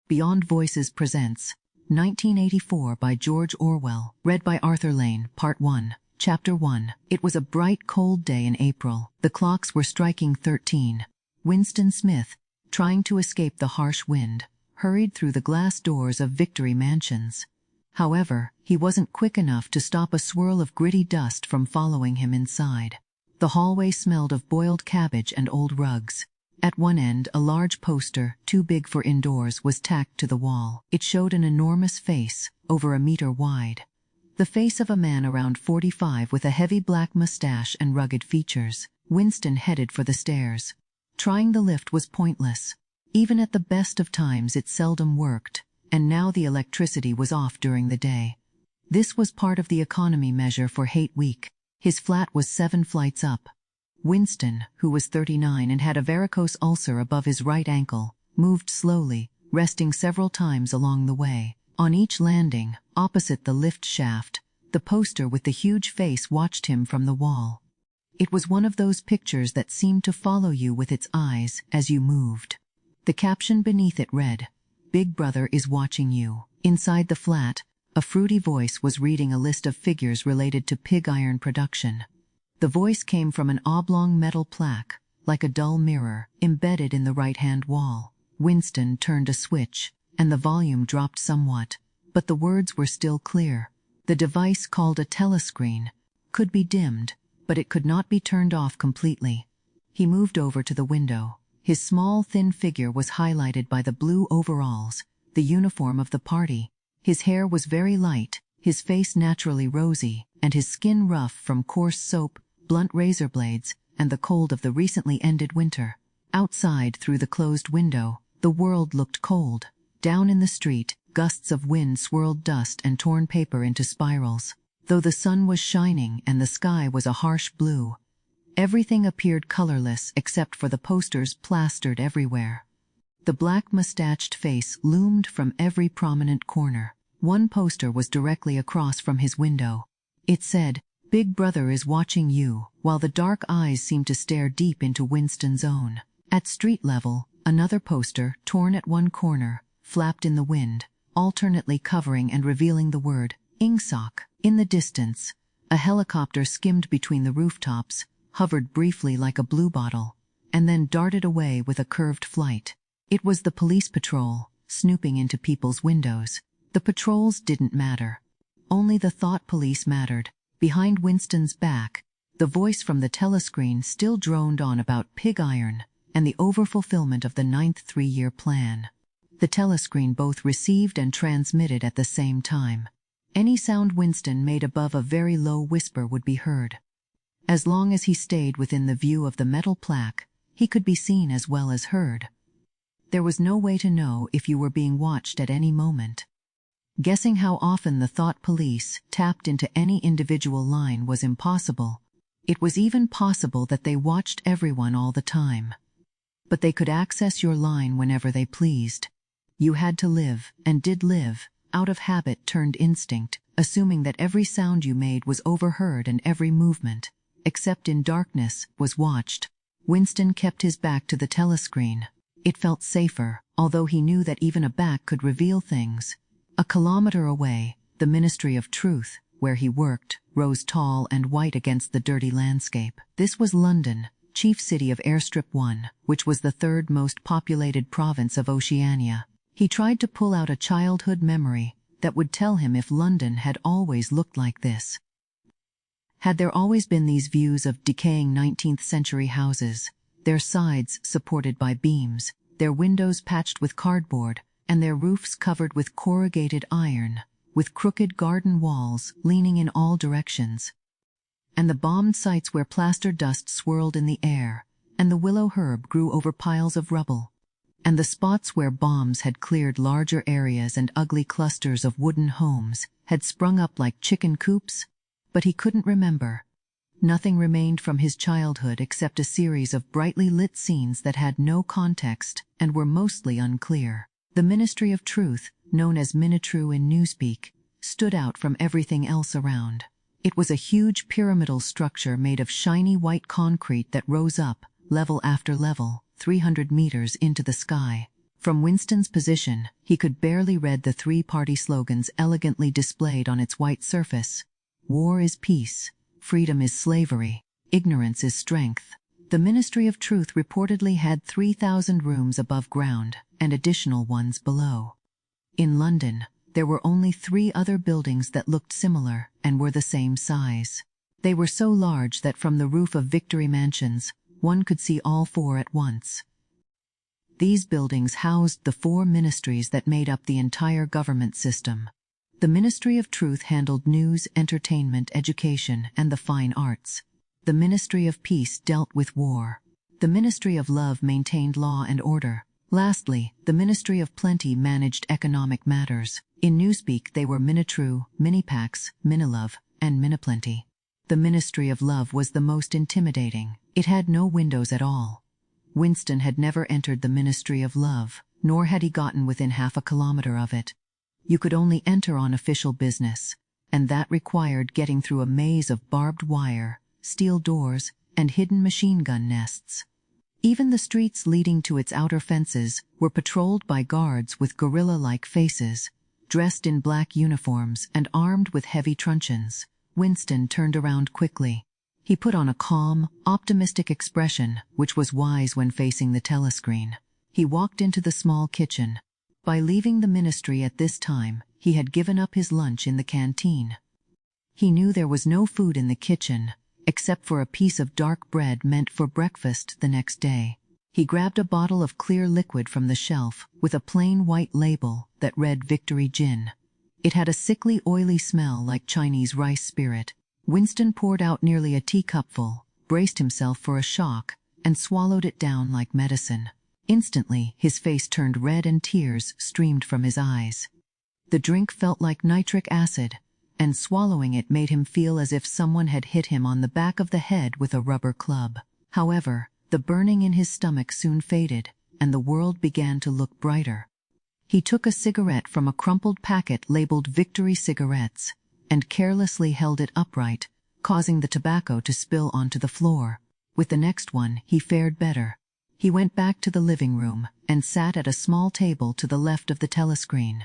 Beyond Voices presents 1984 by George Orwell, read by Arthur Lane, Part 1, Chapter 1. It was a bright, cold day in April. The clocks were striking 13. Winston Smith, trying to escape the harsh wind, hurried through the glass doors of Victory Mansions. However, he wasn't quick enough to stop a swirl of gritty dust from following him inside. The hallway smelled of boiled cabbage and old rugs. At one end, a large poster, too big for indoors, was tacked to the wall. It showed an enormous face, over a meter wide. The face of a man around 45 with a heavy black mustache and rugged features. Winston headed for the stairs. Trying the lift was pointless. Even at the best of times it seldom worked, and now the electricity was off during the day. This was part of the economy measure for Hate Week. His flat was 7 flights up. Winston, who was 39 and had a varicose ulcer above his right ankle, moved slowly, resting several times along the way. On each landing, opposite the lift shaft, the poster with the huge face watched him from the wall. It was one of those pictures that seemed to follow you with its eyes as you moved. The caption beneath it read, "Big Brother is watching you." Inside the flat, a fruity voice was reading a list of figures related to pig iron production. The voice came from an oblong metal plaque, like a dull mirror, embedded in the right-hand wall. Winston turned a switch, and the volume dropped somewhat, but the words were still clear. The device, called a telescreen, could be dimmed, but it could not be turned off completely. He moved over to the window. His small, thin figure was highlighted by the blue overalls, the uniform of the party. His hair was very light, his face naturally rosy, and his skin rough from coarse soap, blunt razor blades, and the cold of the recently ended winter. Outside, through the closed window, the world looked cold. Down in the street, gusts of wind swirled dust and torn paper into spirals. Though the sun was shining and the sky was a harsh blue, everything appeared colorless except for the posters plastered everywhere. The black mustached face loomed from every prominent corner. One poster was directly across from his window. It said, "Big Brother is watching you," while the dark eyes seemed to stare deep into Winston's own. At street level, another poster, torn at one corner, flapped in the wind, alternately covering and revealing the word, "Ingsoc." In the distance, a helicopter skimmed between the rooftops, hovered briefly like a bluebottle, and then darted away with a curved flight. It was the police patrol, snooping into people's windows. The patrols didn't matter. Only the thought police mattered. Behind Winston's back, the voice from the telescreen still droned on about pig iron and the overfulfillment of the 9th three-year plan. The telescreen both received and transmitted at the same time. Any sound Winston made above a very low whisper would be heard. As long as he stayed within the view of the metal plaque, he could be seen as well as heard. There was no way to know if you were being watched at any moment. Guessing how often the thought police tapped into any individual line was impossible. It was even possible that they watched everyone all the time. But they could access your line whenever they pleased. You had to live, and did live, out of habit turned instinct, assuming that every sound you made was overheard and every movement, except in darkness, was watched. Winston kept his back to the telescreen. It felt safer, although he knew that even a back could reveal things. A kilometer away, the Ministry of Truth, where he worked, rose tall and white against the dirty landscape. This was London, chief city of Airstrip 1, which was the third most populated province of Oceania. He tried to pull out a childhood memory that would tell him if London had always looked like this. Had there always been these views of decaying 19th century houses, their sides supported by beams, their windows patched with cardboard, and their roofs covered with corrugated iron, with crooked garden walls leaning in all directions, and the bombed sites where plaster dust swirled in the air, and the willow herb grew over piles of rubble, and the spots where bombs had cleared larger areas and ugly clusters of wooden homes had sprung up like chicken coops? But he couldn't remember. Nothing remained from his childhood except a series of brightly lit scenes that had no context and were mostly unclear. The Ministry of Truth, known as Minitru in Newspeak, stood out from everything else around. It was a huge pyramidal structure made of shiny white concrete that rose up, level after level, 300 meters into the sky. From Winston's position, he could barely read the three-party slogans elegantly displayed on its white surface. War is peace, freedom is slavery, ignorance is strength. The Ministry of Truth reportedly had 3,000 rooms above ground, and additional ones below. In London, there were only 3 other buildings that looked similar and were the same size. They were so large that from the roof of Victory Mansions, one could see all 4 at once. These buildings housed the 4 ministries that made up the entire government system. The Ministry of Truth handled news, entertainment, education, and the fine arts. The Ministry of Peace dealt with war. The Ministry of Love maintained law and order. Lastly, the Ministry of Plenty managed economic matters. In newspeak they were Minitru, Minipax, Minilove, and Miniplenty. The Ministry of Love was the most intimidating. It had no windows at all. Winston had never entered the Ministry of Love, nor had he gotten within half a kilometer of it. You could only enter on official business, and that required getting through a maze of barbed wire, steel doors, and hidden machine gun nests. Even the streets leading to its outer fences were patrolled by guards with gorilla-like faces, dressed in black uniforms and armed with heavy truncheons. Winston turned around quickly. He put on a calm, optimistic expression, which was wise when facing the telescreen. He walked into the small kitchen. By leaving the ministry at this time, he had given up his lunch in the canteen. He knew there was no food in the kitchen, except for a piece of dark bread meant for breakfast the next day. He grabbed a bottle of clear liquid from the shelf, with a plain white label that read Victory Gin. It had a sickly, oily smell like Chinese rice spirit. Winston poured out nearly a teacupful, braced himself for a shock, and swallowed it down like medicine. Instantly, his face turned red and tears streamed from his eyes. The drink felt like nitric acid, and swallowing it made him feel as if someone had hit him on the back of the head with a rubber club. However, the burning in his stomach soon faded, and the world began to look brighter. He took a cigarette from a crumpled packet labeled Victory Cigarettes, and carelessly held it upright, causing the tobacco to spill onto the floor. With the next one, he fared better. He went back to the living room, and sat at a small table to the left of the telescreen.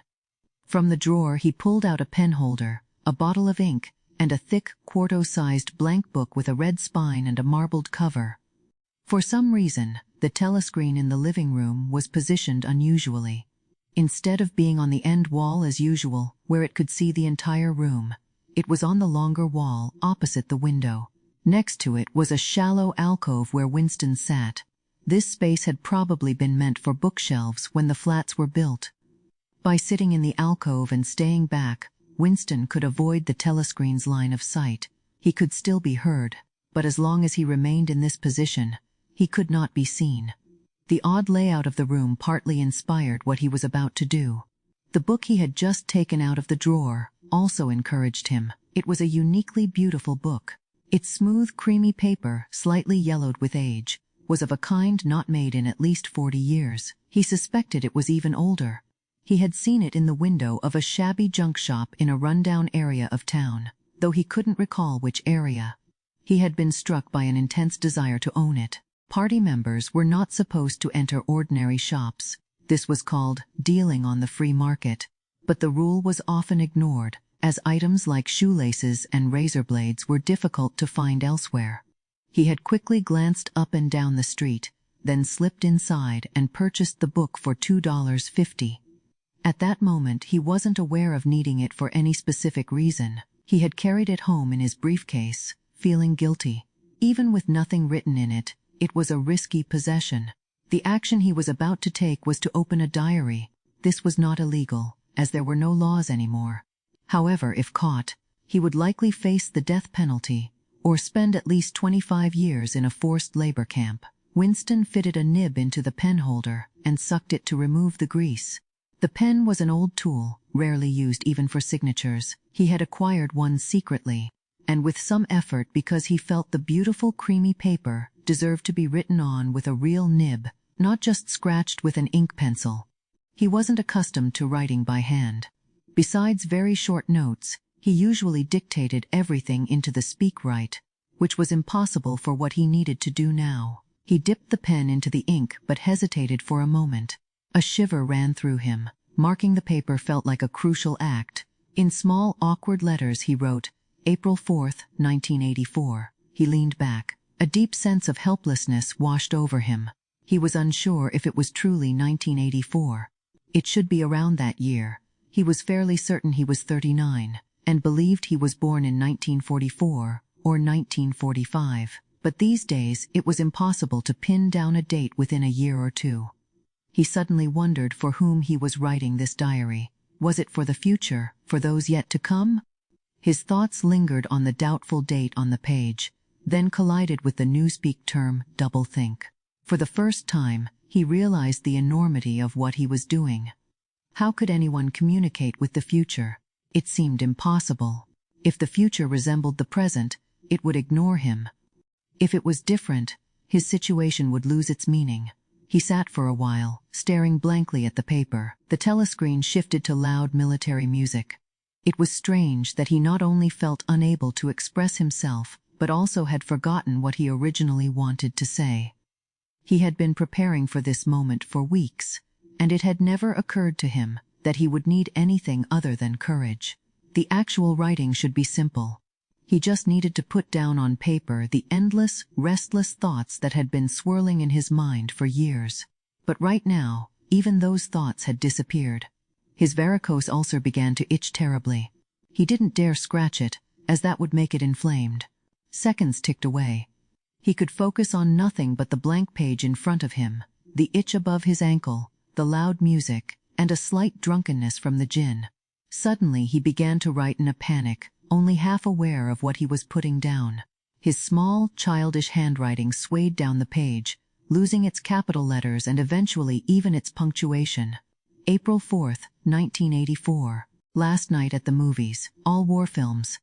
From the drawer he pulled out a pen holder, a bottle of ink, and a thick, quarto-sized blank book with a red spine and a marbled cover. For some reason, the telescreen in the living room was positioned unusually. Instead of being on the end wall as usual, where it could see the entire room, it was on the longer wall opposite the window. Next to it was a shallow alcove where Winston sat. This space had probably been meant for bookshelves when the flats were built. By sitting in the alcove and staying back, Winston could avoid the telescreen's line of sight. He could still be heard, but as long as he remained in this position, he could not be seen. The odd layout of the room partly inspired what he was about to do. The book he had just taken out of the drawer also encouraged him. It was a uniquely beautiful book. Its smooth, creamy paper, slightly yellowed with age, was of a kind not made in at least 40 years. He suspected it was even older. He had seen it in the window of a shabby junk shop in a rundown area of town, though he couldn't recall which area. He had been struck by an intense desire to own it. Party members were not supposed to enter ordinary shops. This was called dealing on the free market. But the rule was often ignored, as items like shoelaces and razor blades were difficult to find elsewhere. He had quickly glanced up and down the street, then slipped inside and purchased the book for $2.50. At that moment he wasn't aware of needing it for any specific reason. He had carried it home in his briefcase, feeling guilty. Even with nothing written in it, it was a risky possession. The action he was about to take was to open a diary. This was not illegal, as there were no laws anymore. However, if caught, he would likely face the death penalty, or spend at least 25 years in a forced labor camp. Winston fitted a nib into the pen holder and sucked it to remove the grease. The pen was an old tool, rarely used even for signatures. He had acquired one secretly, and with some effort because he felt the beautiful creamy paper deserved to be written on with a real nib, not just scratched with an ink pencil. He wasn't accustomed to writing by hand. Besides very short notes, he usually dictated everything into the speakwrite, which was impossible for what he needed to do now. He dipped the pen into the ink but hesitated for a moment. A shiver ran through him. Marking the paper felt like a crucial act. In small, awkward letters he wrote, April 4th, 1984. He leaned back. A deep sense of helplessness washed over him. He was unsure if it was truly 1984. It should be around that year. He was fairly certain he was 39, and believed he was born in 1944 or 1945. But these days it was impossible to pin down a date within a year or two. He suddenly wondered for whom he was writing this diary. Was it for the future, for those yet to come? His thoughts lingered on the doubtful date on the page, then collided with the newspeak term doublethink. For the first time, he realized the enormity of what he was doing. How could anyone communicate with the future? It seemed impossible. If the future resembled the present, it would ignore him. If it was different, his situation would lose its meaning. He sat for a while, staring blankly at the paper. The telescreen shifted to loud military music. It was strange that he not only felt unable to express himself, but also had forgotten what he originally wanted to say. He had been preparing for this moment for weeks, and it had never occurred to him that he would need anything other than courage. The actual writing should be simple. He just needed to put down on paper the endless, restless thoughts that had been swirling in his mind for years. But right now, even those thoughts had disappeared. His varicose ulcer began to itch terribly. He didn't dare scratch it, as that would make it inflamed. Seconds ticked away. He could focus on nothing but the blank page in front of him, the itch above his ankle, the loud music, and a slight drunkenness from the gin. Suddenly he began to write in a panic, only half aware of what he was putting down. His small, childish handwriting swayed down the page, losing its capital letters and eventually even its punctuation. April 4th, 1984. Last night at the movies, all war films.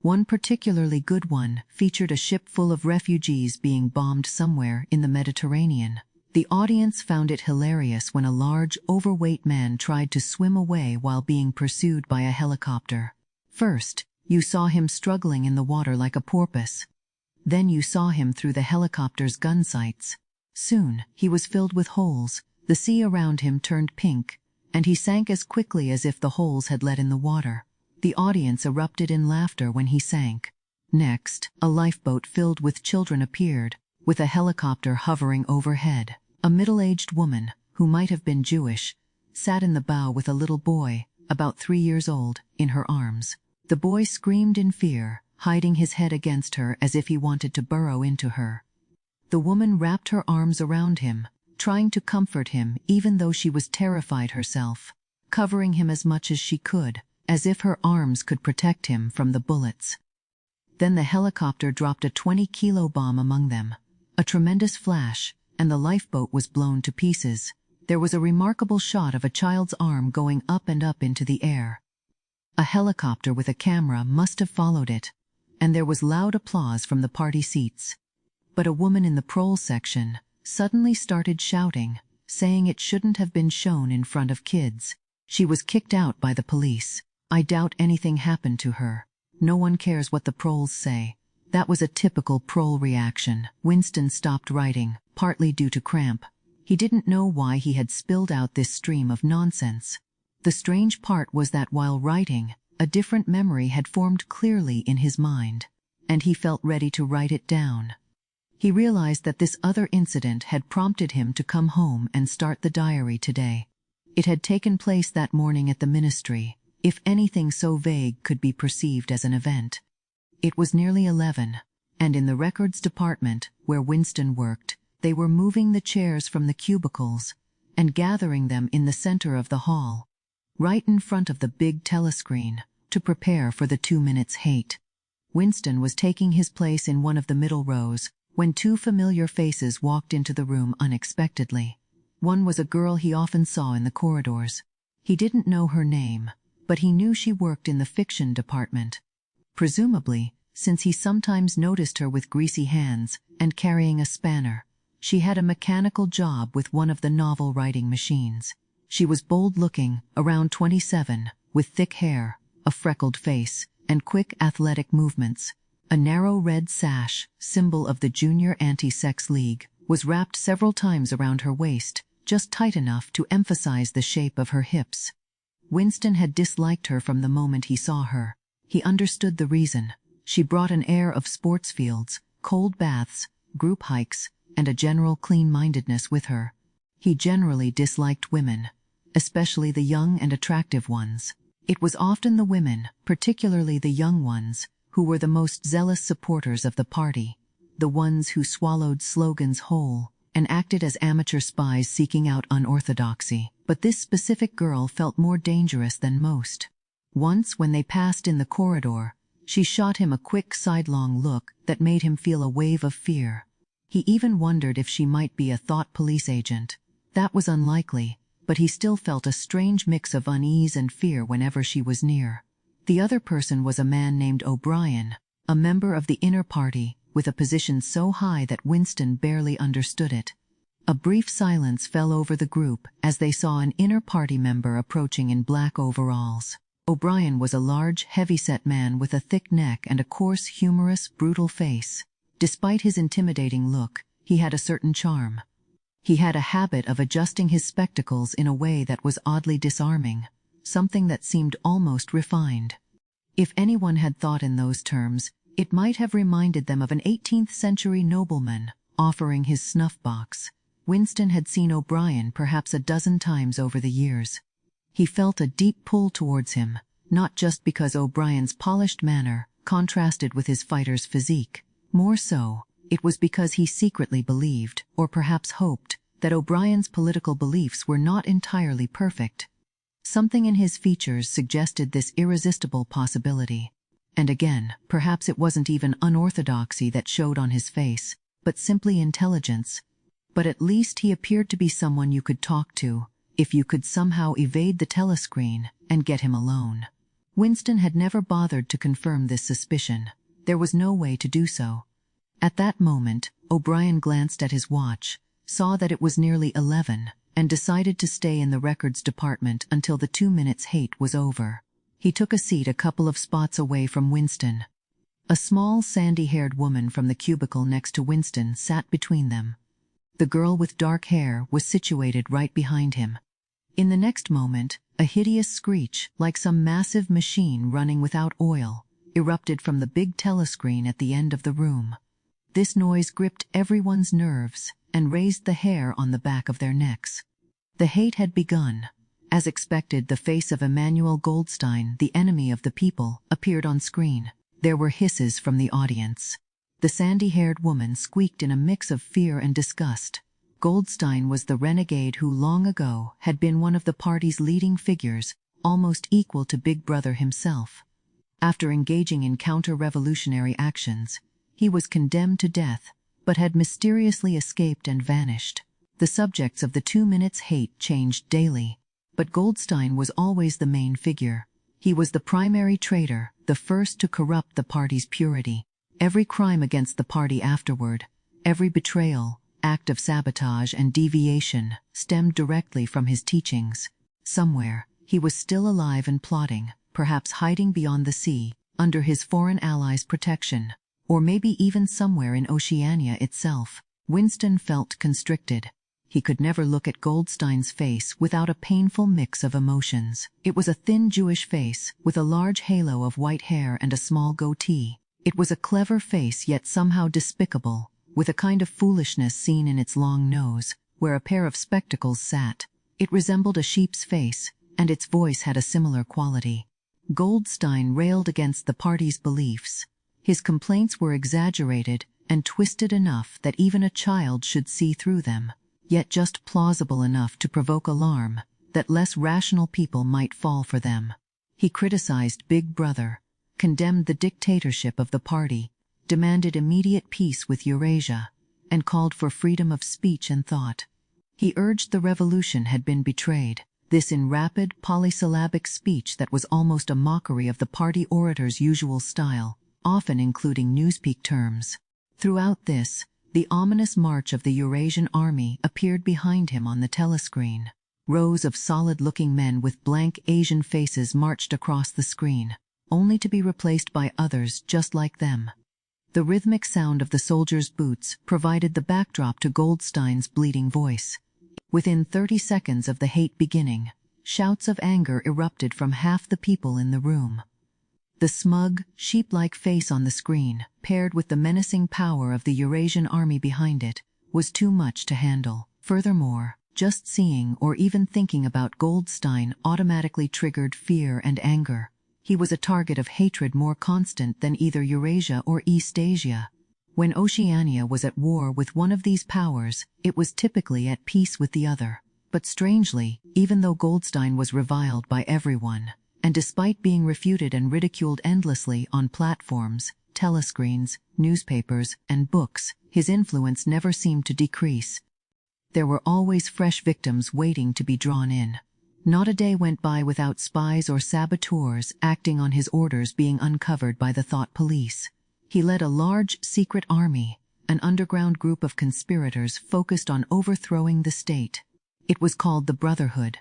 One particularly good one featured a ship full of refugees being bombed somewhere in the Mediterranean. The audience found it hilarious when a large, overweight man tried to swim away while being pursued by a helicopter. First, you saw him struggling in the water like a porpoise. Then you saw him through the helicopter's gun sights. Soon, he was filled with holes, the sea around him turned pink, and he sank as quickly as if the holes had let in the water. The audience erupted in laughter when he sank. Next, a lifeboat filled with children appeared, with a helicopter hovering overhead. A middle-aged woman, who might have been Jewish, sat in the bow with a little boy, about 3 years old, in her arms. The boy screamed in fear, hiding his head against her as if he wanted to burrow into her. The woman wrapped her arms around him, trying to comfort him even though she was terrified herself, covering him as much as she could, as if her arms could protect him from the bullets. Then the helicopter dropped a 20-kilo bomb among them. A tremendous flash, and the lifeboat was blown to pieces. There was a remarkable shot of a child's arm going up and up into the air. A helicopter with a camera must have followed it, and there was loud applause from the party seats. But a woman in the prole section suddenly started shouting, saying it shouldn't have been shown in front of kids. She was kicked out by the police. I doubt anything happened to her. No one cares what the proles say. That was a typical prole reaction. Winston stopped writing, partly due to cramp. He didn't know why he had spilled out this stream of nonsense. The strange part was that while writing, a different memory had formed clearly in his mind, and he felt ready to write it down. He realized that this other incident had prompted him to come home and start the diary today. It had taken place that morning at the ministry, if anything so vague could be perceived as an event. It was nearly 11, and in the records department, where Winston worked, they were moving the chairs from the cubicles and gathering them in the center of the hall, right in front of the big telescreen, to prepare for the 2 minutes hate. Winston was taking his place in one of the middle rows when 2 familiar faces walked into the room unexpectedly. One was a girl he often saw in the corridors. He didn't know her name, but he knew she worked in the fiction department. Presumably, since he sometimes noticed her with greasy hands and carrying a spanner. She had a mechanical job with one of the novel-writing machines. She was bold-looking, around 27, with thick hair, a freckled face, and quick athletic movements. A narrow red sash, symbol of the Junior Anti-Sex League, was wrapped several times around her waist, just tight enough to emphasize the shape of her hips. Winston had disliked her from the moment he saw her. He understood the reason. She brought an air of sports fields, cold baths, group hikes, and a general clean-mindedness with her. He generally disliked women, especially the young and attractive ones. It was often the women, particularly the young ones, who were the most zealous supporters of the party, the ones who swallowed slogans whole and acted as amateur spies seeking out unorthodoxy. But this specific girl felt more dangerous than most. Once, when they passed in the corridor, she shot him a quick sidelong look that made him feel a wave of fear. He even wondered if she might be a thought police agent. That was unlikely, but he still felt a strange mix of unease and fear whenever she was near. The other person was a man named O'Brien, a member of the inner party, with a position so high that Winston barely understood it. A brief silence fell over the group as they saw an inner party member approaching in black overalls. O'Brien was a large, heavy-set man with a thick neck and a coarse, humorous, brutal face. Despite his intimidating look, he had a certain charm. He had a habit of adjusting his spectacles in a way that was oddly disarming, something that seemed almost refined. If anyone had thought in those terms, it might have reminded them of an 18th-century nobleman offering his snuff box. Winston had seen O'Brien perhaps a dozen times over the years. He felt a deep pull towards him, not just because O'Brien's polished manner contrasted with his fighter's physique. More so, it was because he secretly believed, or perhaps hoped, that O'Brien's political beliefs were not entirely perfect. Something in his features suggested this irresistible possibility. And again, perhaps it wasn't even unorthodoxy that showed on his face, but simply intelligence. But at least he appeared to be someone you could talk to, if you could somehow evade the telescreen and get him alone. Winston had never bothered to confirm this suspicion. There was no way to do so. At that moment, O'Brien glanced at his watch, saw that it was nearly 11, and decided to stay in the records department until the 2 minutes hate was over. He took a seat a couple of spots away from Winston. A small, sandy-haired woman from the cubicle next to Winston sat between them. The girl with dark hair was situated right behind him. In the next moment, a hideous screech, like some massive machine running without oil, erupted from the big telescreen at the end of the room. This noise gripped everyone's nerves and raised the hair on the back of their necks. The hate had begun. As expected, the face of Emmanuel Goldstein, the enemy of the people, appeared on screen. There were hisses from the audience. The sandy-haired woman squeaked in a mix of fear and disgust. Goldstein was the renegade who long ago had been one of the party's leading figures, almost equal to Big Brother himself. After engaging in counter-revolutionary actions, he was condemned to death, but had mysteriously escaped and vanished. The subjects of the 2 minutes hate changed daily, but Goldstein was always the main figure. He was the primary traitor, the first to corrupt the party's purity. Every crime against the party afterward, every betrayal, act of sabotage and deviation, stemmed directly from his teachings. Somewhere, he was still alive and plotting, perhaps hiding beyond the sea, under his foreign allies' protection, or maybe even somewhere in Oceania itself. Winston felt constricted. He could never look at Goldstein's face without a painful mix of emotions. It was a thin Jewish face, with a large halo of white hair and a small goatee. It was a clever face, yet somehow despicable, with a kind of foolishness seen in its long nose, where a pair of spectacles sat. It resembled a sheep's face, and its voice had a similar quality. Goldstein railed against the party's beliefs. His complaints were exaggerated and twisted enough that even a child should see through them, yet just plausible enough to provoke alarm, that less rational people might fall for them. He criticized Big Brother, condemned the dictatorship of the party, demanded immediate peace with Eurasia, and called for freedom of speech and thought. He urged the revolution had been betrayed, this in rapid, polysyllabic speech that was almost a mockery of the party orator's usual style, often including newspeak terms. Throughout this, the ominous march of the Eurasian army appeared behind him on the telescreen. Rows of solid-looking men with blank Asian faces marched across the screen, only to be replaced by others just like them. The rhythmic sound of the soldiers' boots provided the backdrop to Goldstein's bleating voice. Within 30 seconds of the hate beginning, shouts of anger erupted from half the people in the room. The smug, sheep-like face on the screen, paired with the menacing power of the Eurasian army behind it, was too much to handle. Furthermore, just seeing or even thinking about Goldstein automatically triggered fear and anger. He was a target of hatred more constant than either Eurasia or Eastasia. When Oceania was at war with one of these powers, it was typically at peace with the other. But strangely, even though Goldstein was reviled by everyone, and despite being refuted and ridiculed endlessly on platforms, telescreens, newspapers, and books, his influence never seemed to decrease. There were always fresh victims waiting to be drawn in. Not a day went by without spies or saboteurs acting on his orders being uncovered by the thought police. He led a large secret army, an underground group of conspirators focused on overthrowing the state. It was called the Brotherhood.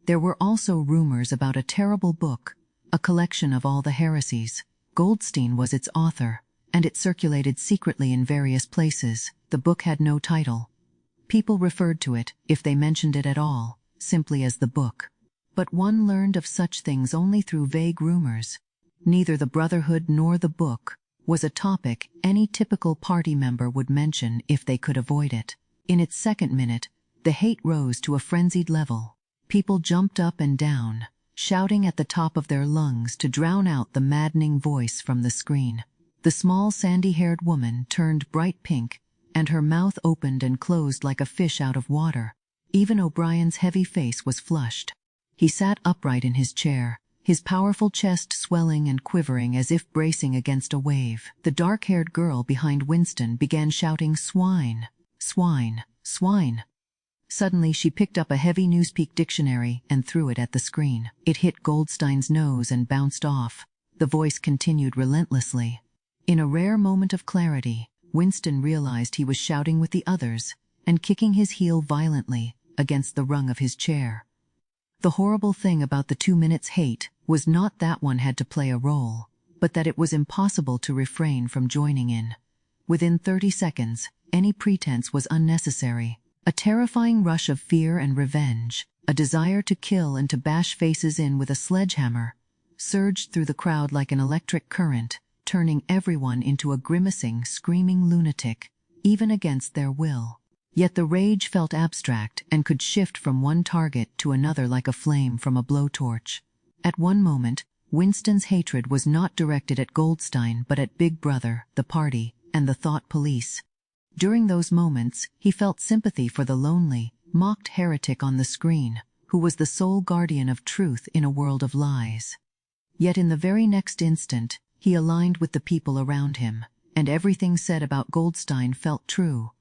There were also rumors about a terrible book, a collection of all the heresies. Goldstein was its author, and it circulated secretly in various places. The book had no title. People referred to it, if they mentioned it at all, simply as the book. But one learned of such things only through vague rumors. Neither the Brotherhood nor the book was a topic any typical party member would mention if they could avoid it. In its second minute, the hate rose to a frenzied level. People jumped up and down, shouting at the top of their lungs to drown out the maddening voice from the screen. The small sandy-haired woman turned bright pink, and her mouth opened and closed like a fish out of water. Even O'Brien's heavy face was flushed. He sat upright in his chair, his powerful chest swelling and quivering as if bracing against a wave. The dark-haired girl behind Winston began shouting, "Swine! Swine! Swine!" Suddenly she picked up a heavy Newspeak dictionary and threw it at the screen. It hit Goldstein's nose and bounced off. The voice continued relentlessly. In a rare moment of clarity, Winston realized he was shouting with the others and kicking his heel violently against the rung of his chair. The horrible thing about the 2 minutes hate was not that one had to play a role, but that it was impossible to refrain from joining in. Within 30 seconds, any pretense was unnecessary. A terrifying rush of fear and revenge, a desire to kill and to bash faces in with a sledgehammer, surged through the crowd like an electric current, turning everyone into a grimacing, screaming lunatic, even against their will. Yet the rage felt abstract and could shift from one target to another like a flame from a blowtorch. At one moment, Winston's hatred was not directed at Goldstein but at Big Brother, the party, and the thought police. During those moments, he felt sympathy for the lonely, mocked heretic on the screen, who was the sole guardian of truth in a world of lies. Yet in the very next instant, he aligned with the people around him, and everything said about Goldstein felt true.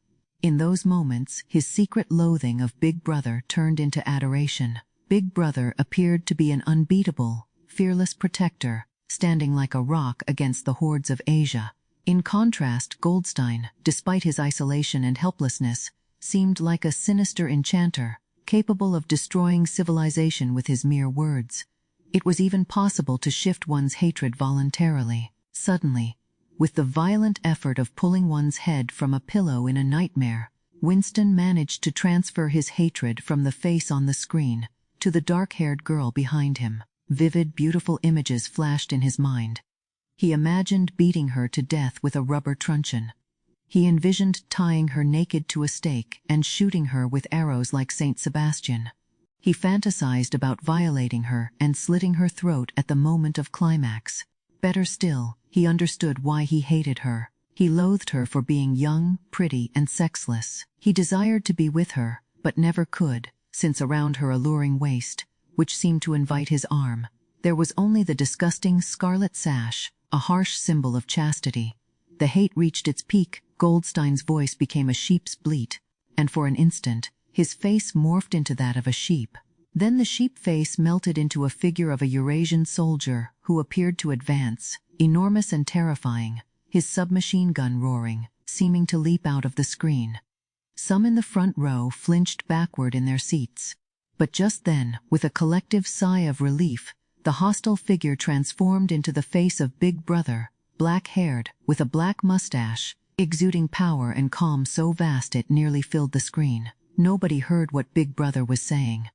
In those moments, his secret loathing of Big Brother turned into adoration. Big Brother appeared to be an unbeatable, fearless protector, standing like a rock against the hordes of Asia. In contrast, Goldstein, despite his isolation and helplessness, seemed like a sinister enchanter, capable of destroying civilization with his mere words. It was even possible to shift one's hatred voluntarily. Suddenly, with the violent effort of pulling one's head from a pillow in a nightmare, Winston managed to transfer his hatred from the face on the screen to the dark-haired girl behind him. Vivid, beautiful images flashed in his mind. He imagined beating her to death with a rubber truncheon. He envisioned tying her naked to a stake and shooting her with arrows like Saint Sebastian. He fantasized about violating her and slitting her throat at the moment of climax. Better still, he understood why he hated her. He loathed her for being young, pretty, and sexless. He desired to be with her, but never could, since around her alluring waist, which seemed to invite his arm, there was only the disgusting scarlet sash, a harsh symbol of chastity. The hate reached its peak. Goldstein's voice became a sheep's bleat, and for an instant, his face morphed into that of a sheep. Then the sheep face melted into a figure of a Eurasian soldier who appeared to advance, enormous and terrifying, his submachine gun roaring, seeming to leap out of the screen. Some in the front row flinched backward in their seats. But just then, with a collective sigh of relief, the hostile figure transformed into the face of Big Brother, black-haired, with a black mustache, exuding power and calm so vast it nearly filled the screen. Nobody heard what Big Brother was saying.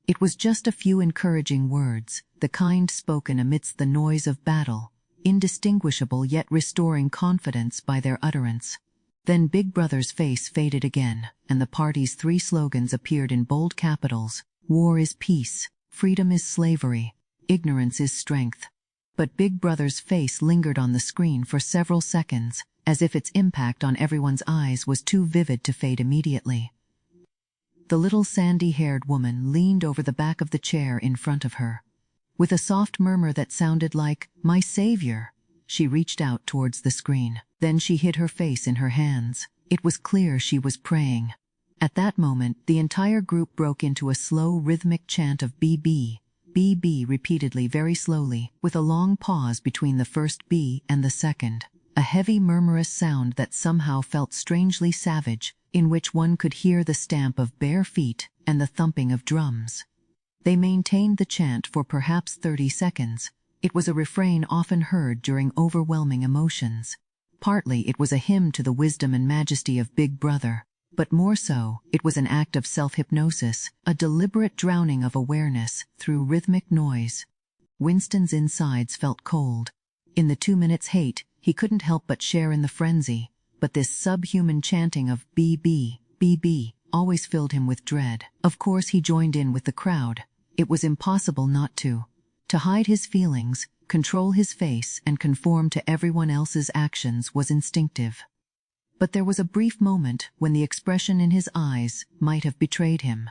It was just a few encouraging words, the kind spoken amidst the noise of battle, indistinguishable yet restoring confidence by their utterance. Then Big Brother's face faded again, and the party's 3 slogans appeared in bold capitals: war is peace, freedom is slavery, ignorance is strength. But Big Brother's face lingered on the screen for several seconds, as if its impact on everyone's eyes was too vivid to fade immediately. The little sandy-haired woman leaned over the back of the chair in front of her. With a soft murmur that sounded like, "My savior," she reached out towards the screen. Then she hid her face in her hands. It was clear she was praying. At that moment, the entire group broke into a slow, rhythmic chant of BB, BB repeatedly, very slowly, with a long pause between the first B and the second. A heavy murmurous sound that somehow felt strangely savage, in which one could hear the stamp of bare feet and the thumping of drums. They maintained the chant for perhaps 30 seconds. It was a refrain often heard during overwhelming emotions. Partly it was a hymn to the wisdom and majesty of Big Brother, but more so, it was an act of self-hypnosis, a deliberate drowning of awareness through rhythmic noise. Winston's insides felt cold. In the 2 minutes' hate, he couldn't help but share in the frenzy, but this subhuman chanting of BB, BB, always filled him with dread. Of course he joined in with the crowd. It was impossible not to. To hide his feelings, control his face, and conform to everyone else's actions was instinctive. But there was a brief moment when the expression in his eyes might have betrayed him.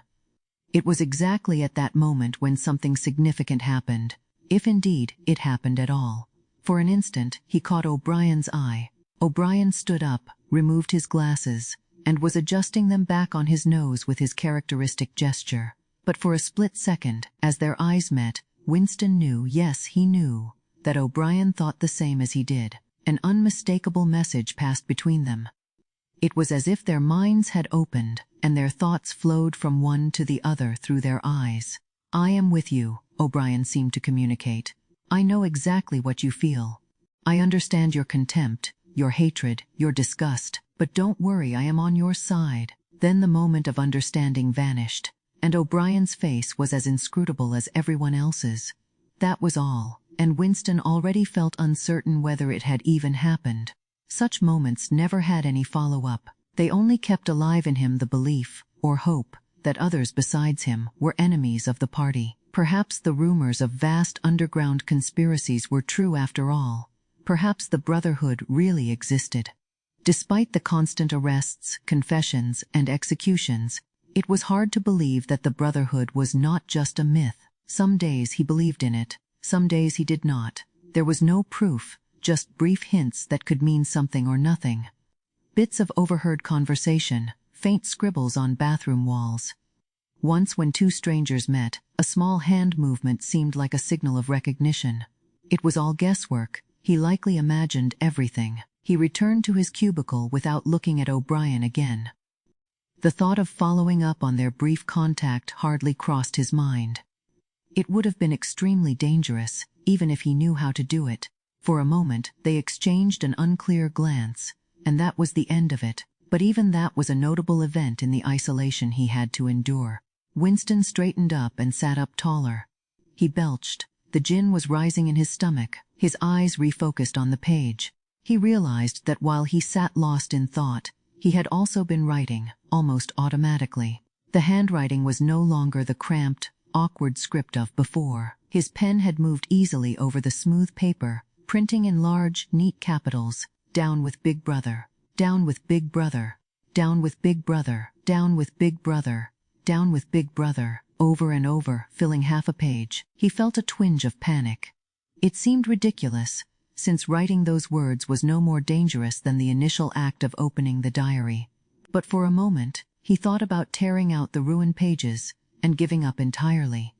It was exactly at that moment when something significant happened, if indeed it happened at all. For an instant, he caught O'Brien's eye. O'Brien stood up, removed his glasses, and was adjusting them back on his nose with his characteristic gesture. But for a split second, as their eyes met, Winston knew, yes, he knew, that O'Brien thought the same as he did. An unmistakable message passed between them. It was as if their minds had opened, and their thoughts flowed from one to the other through their eyes. "I am with you," O'Brien seemed to communicate. "I know exactly what you feel. I understand your contempt, your hatred, your disgust, but don't worry, I am on your side." Then the moment of understanding vanished, and O'Brien's face was as inscrutable as everyone else's. That was all, and Winston already felt uncertain whether it had even happened. Such moments never had any follow-up. They only kept alive in him the belief, or hope, that others besides him were enemies of the party. Perhaps the rumors of vast underground conspiracies were true after all. Perhaps the Brotherhood really existed. Despite the constant arrests, confessions, and executions, it was hard to believe that the Brotherhood was not just a myth. Some days he believed in it, some days he did not. There was no proof, just brief hints that could mean something or nothing. Bits of overheard conversation, faint scribbles on bathroom walls. Once when 2 strangers met, a small hand movement seemed like a signal of recognition. It was all guesswork. He likely imagined everything. He returned to his cubicle without looking at O'Brien again. The thought of following up on their brief contact hardly crossed his mind. It would have been extremely dangerous, even if he knew how to do it. For a moment, they exchanged an unclear glance, and that was the end of it. But even that was a notable event in the isolation he had to endure. Winston straightened up and sat up taller. He belched. The gin was rising in his stomach. His eyes refocused on the page. He realized that while he sat lost in thought, he had also been writing, almost automatically. The handwriting was no longer the cramped, awkward script of before. His pen had moved easily over the smooth paper, printing in large, neat capitals, "Down with Big Brother, down with Big Brother, down with Big Brother, down with Big Brother, down with Big Brother," over and over, filling half a page. He felt a twinge of panic. It seemed ridiculous, since writing those words was no more dangerous than the initial act of opening the diary. But for a moment, he thought about tearing out the ruined pages and giving up entirely.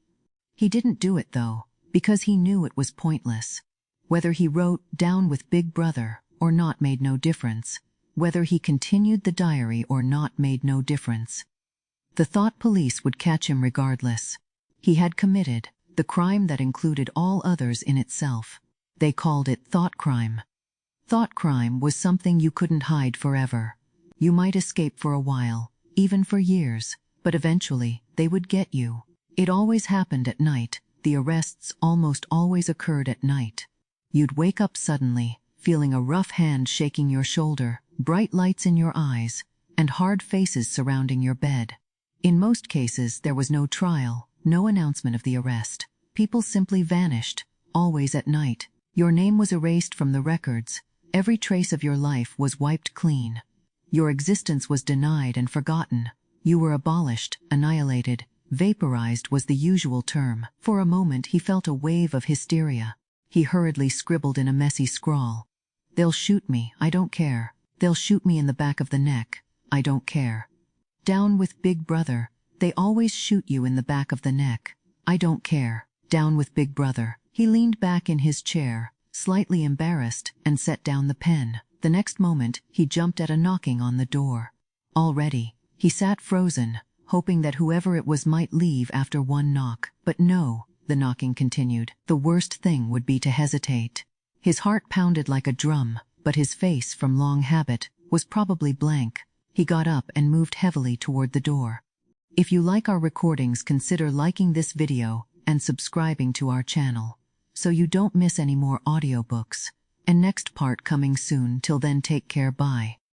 He didn't do it, though, because he knew it was pointless. Whether he wrote "Down with Big Brother" or not made no difference. Whether he continued the diary or not made no difference. The thought police would catch him regardless. He had committed the crime that included all others in itself. They called it thought crime. Thought crime was something you couldn't hide forever. You might escape for a while, even for years, but eventually, they would get you. It always happened at night. The arrests almost always occurred at night. You'd wake up suddenly, feeling a rough hand shaking your shoulder, bright lights in your eyes, and hard faces surrounding your bed. In most cases, there was no trial, no announcement of the arrest. People simply vanished, always at night. Your name was erased from the records. Every trace of your life was wiped clean. Your existence was denied and forgotten. You were abolished, annihilated, vaporized was the usual term. For a moment he felt a wave of hysteria. He hurriedly scribbled in a messy scrawl. "They'll shoot me, I don't care. They'll shoot me in the back of the neck, I don't care. Down with Big Brother, they always shoot you in the back of the neck, I don't care. Down with Big Brother." He leaned back in his chair, slightly embarrassed, and set down the pen. The next moment, he jumped at a knocking on the door. Already, he sat frozen, hoping that whoever it was might leave after one knock. But no, the knocking continued. The worst thing would be to hesitate. His heart pounded like a drum, but his face, from long habit, was probably blank. He got up and moved heavily toward the door. If you like our recordings, consider liking this video and subscribing to our channel, so you don't miss any more audiobooks. And next part coming soon. Till then, take care, bye.